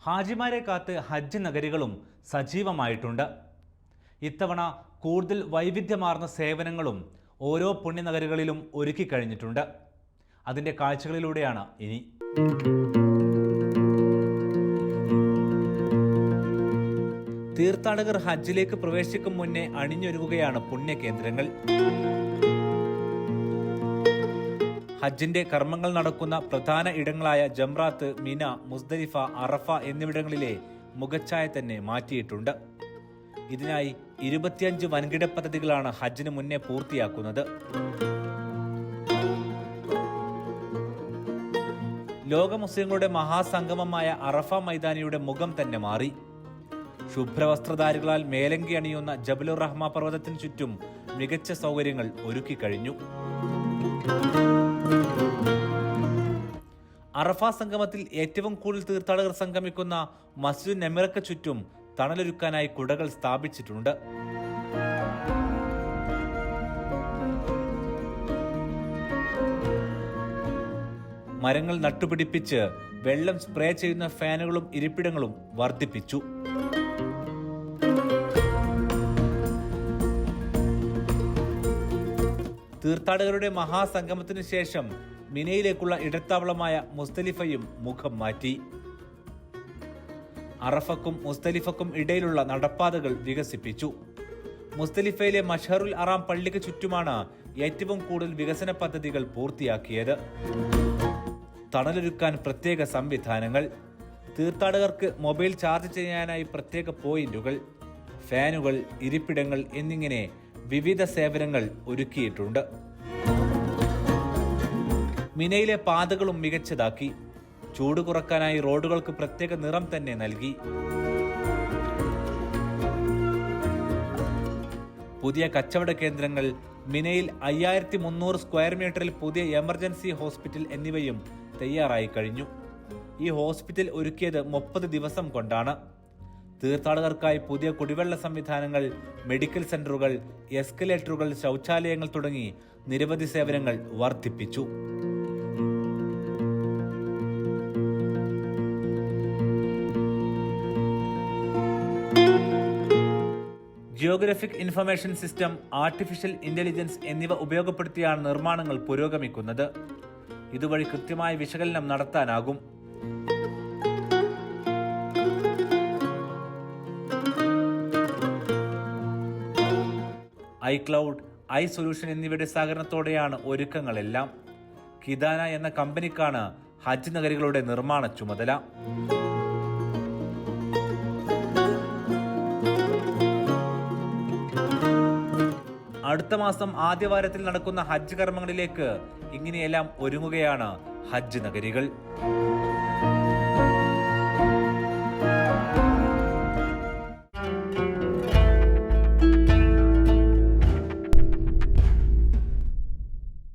ഹാജിമാരെ കാത്ത് ഹജ്ജ് നഗരികളും സജീവമായിട്ടുണ്ട്. ഇത്തവണ കൂടുതൽ വൈവിധ്യമാർന്ന സേവനങ്ങളും ഓരോ പുണ്യനഗരികളിലും ഒരുക്കി കഴിഞ്ഞിട്ടുണ്ട്. അതിൻ്റെ കാഴ്ചകളിലൂടെയാണ് ഇനി. തീർത്ഥാടകർ ഹജ്ജിലേക്ക് പ്രവേശിക്കും മുന്നേ അണിഞ്ഞൊരുങ്ങുകയാണ് പുണ്യകേന്ദ്രങ്ങൾ. ഹജ്ജിന്റെ കർമ്മങ്ങൾ നടക്കുന്ന പ്രധാന ഇടങ്ങളായ ജംറാത്ത്, മിന, മുസ്ദലിഫ, അറഫ എന്നിവിടങ്ങളിലെ മുഖച്ഛായ തന്നെ മാറ്റിയിട്ടുണ്ട്. ഇതിനായി 25 വൻകിട പദ്ധതികളാണ് ഹജ്ജിന് മുന്നേ പൂർത്തിയാക്കുന്നത്. ലോക മുസ്ലിങ്ങളുടെ മഹാസംഗമമായ അറഫ മൈതാനിയുടെ മുഖം തന്നെ മാറി. ശുഭ്രവസ്ത്രധാരികളാൽ മേലങ്കി അണിയുന്ന ജബലുർ റഹ്മ പർവ്വതത്തിന് ചുറ്റും മികച്ച സൗകര്യങ്ങൾ ഒരുക്കി കഴിഞ്ഞു. അറഫ സംഗമത്തിൽ ഏറ്റവും കൂടുതൽ തീർത്ഥാടകർ സംഗമിക്കുന്ന മസ്ജിദ് നമിറക്ക് ചുറ്റും തണലൊരുക്കാനായി കുടകൾ സ്ഥാപിച്ചിട്ടുണ്ട്. മരങ്ങൾ നട്ടുപിടിപ്പിച്ച് വെള്ളം സ്പ്രേ ചെയ്യുന്ന ഫാനുകളും ഇരിപ്പിടങ്ങളും വർദ്ധിപ്പിച്ചു. തീർത്ഥാടകരുടെ മഹാസംഗമത്തിനു ശേഷം മിനയിലേക്കുള്ള ഇടത്താവളമായ മുസ്ദലിഫയും മുഖം മാറ്റി. അറഫക്കും മുസ്ദലിഫക്കും ഇടയിലുള്ള നടപ്പാതകൾ വികസിപ്പിച്ചു. മുസ്ദലിഫയിലെ മഷ്ഹറുൽ അറാം പള്ളിക്ക് ചുറ്റുമാണ് ഏറ്റവും കൂടുതൽ വികസന പദ്ധതികൾ പൂർത്തിയാക്കിയത്. തണലൊരുക്കാൻ പ്രത്യേക സംവിധാനങ്ങൾ, തീർത്ഥാടകർക്ക് മൊബൈൽ ചാർജ് ചെയ്യാനായി പ്രത്യേക പോയിന്റുകൾ, ഫാനുകൾ, ഇരിപ്പിടങ്ങൾ എന്നിങ്ങനെ വിവിധ സേവനങ്ങൾ ഒരുക്കിയിട്ടുണ്ട്. മിനയിലെ പാതകളും മികച്ചതാക്കി. ചൂട് കുറക്കാനായി റോഡുകൾക്ക് പ്രത്യേക നിറം തന്നെ നൽകി. പുതിയ കച്ചവട കേന്ദ്രങ്ങൾ, മിനയിൽ 5300 സ്ക്വയർ മീറ്ററിൽ പുതിയ എമർജൻസി ഹോസ്പിറ്റൽ എന്നിവയും തയ്യാറായി കഴിഞ്ഞു. ഈ ഹോസ്പിറ്റൽ ഒരുക്കിയത് 30 ദിവസം കൊണ്ടാണ്. തീർത്ഥാടകർക്കായി പുതിയ കുടിവെള്ള സംവിധാനങ്ങൾ, മെഡിക്കൽ സെന്ററുകൾ, എസ്കലേറ്ററുകൾ, ശൗചാലയങ്ങൾ തുടങ്ങി നിരവധി സേവനങ്ങൾ വർദ്ധിപ്പിച്ചു. Geographic information system, artificial intelligence എന്നിവ ഉപയോഗപ്പെടുത്തിയാണ് നിർമ്മാണങ്ങൾ പുരോഗമിക്കുന്നത്. ഇതുവഴി കൃത്യമായ വിശകലനം നടത്താനാകും. ഐക്ലൗഡ്, ഐ സൊല്യൂഷൻ എന്നിവയുടെ സഹകരണത്തോടെയാണ് ഒരുക്കങ്ങളെല്ലാം. കിദാന എന്ന കമ്പനിക്കാണ് ഹജ്ജ് നഗരികളുടെ നിർമ്മാണ ചുമതല. അടുത്ത മാസം ആദ്യവാരത്തിൽ നടക്കുന്ന ഹജ്ജ് കർമ്മങ്ങളിലേക്ക് ഇങ്ങനെയെല്ലാം ഒരുങ്ങുകയാണ് ഹജ്ജ് നഗരികൾ.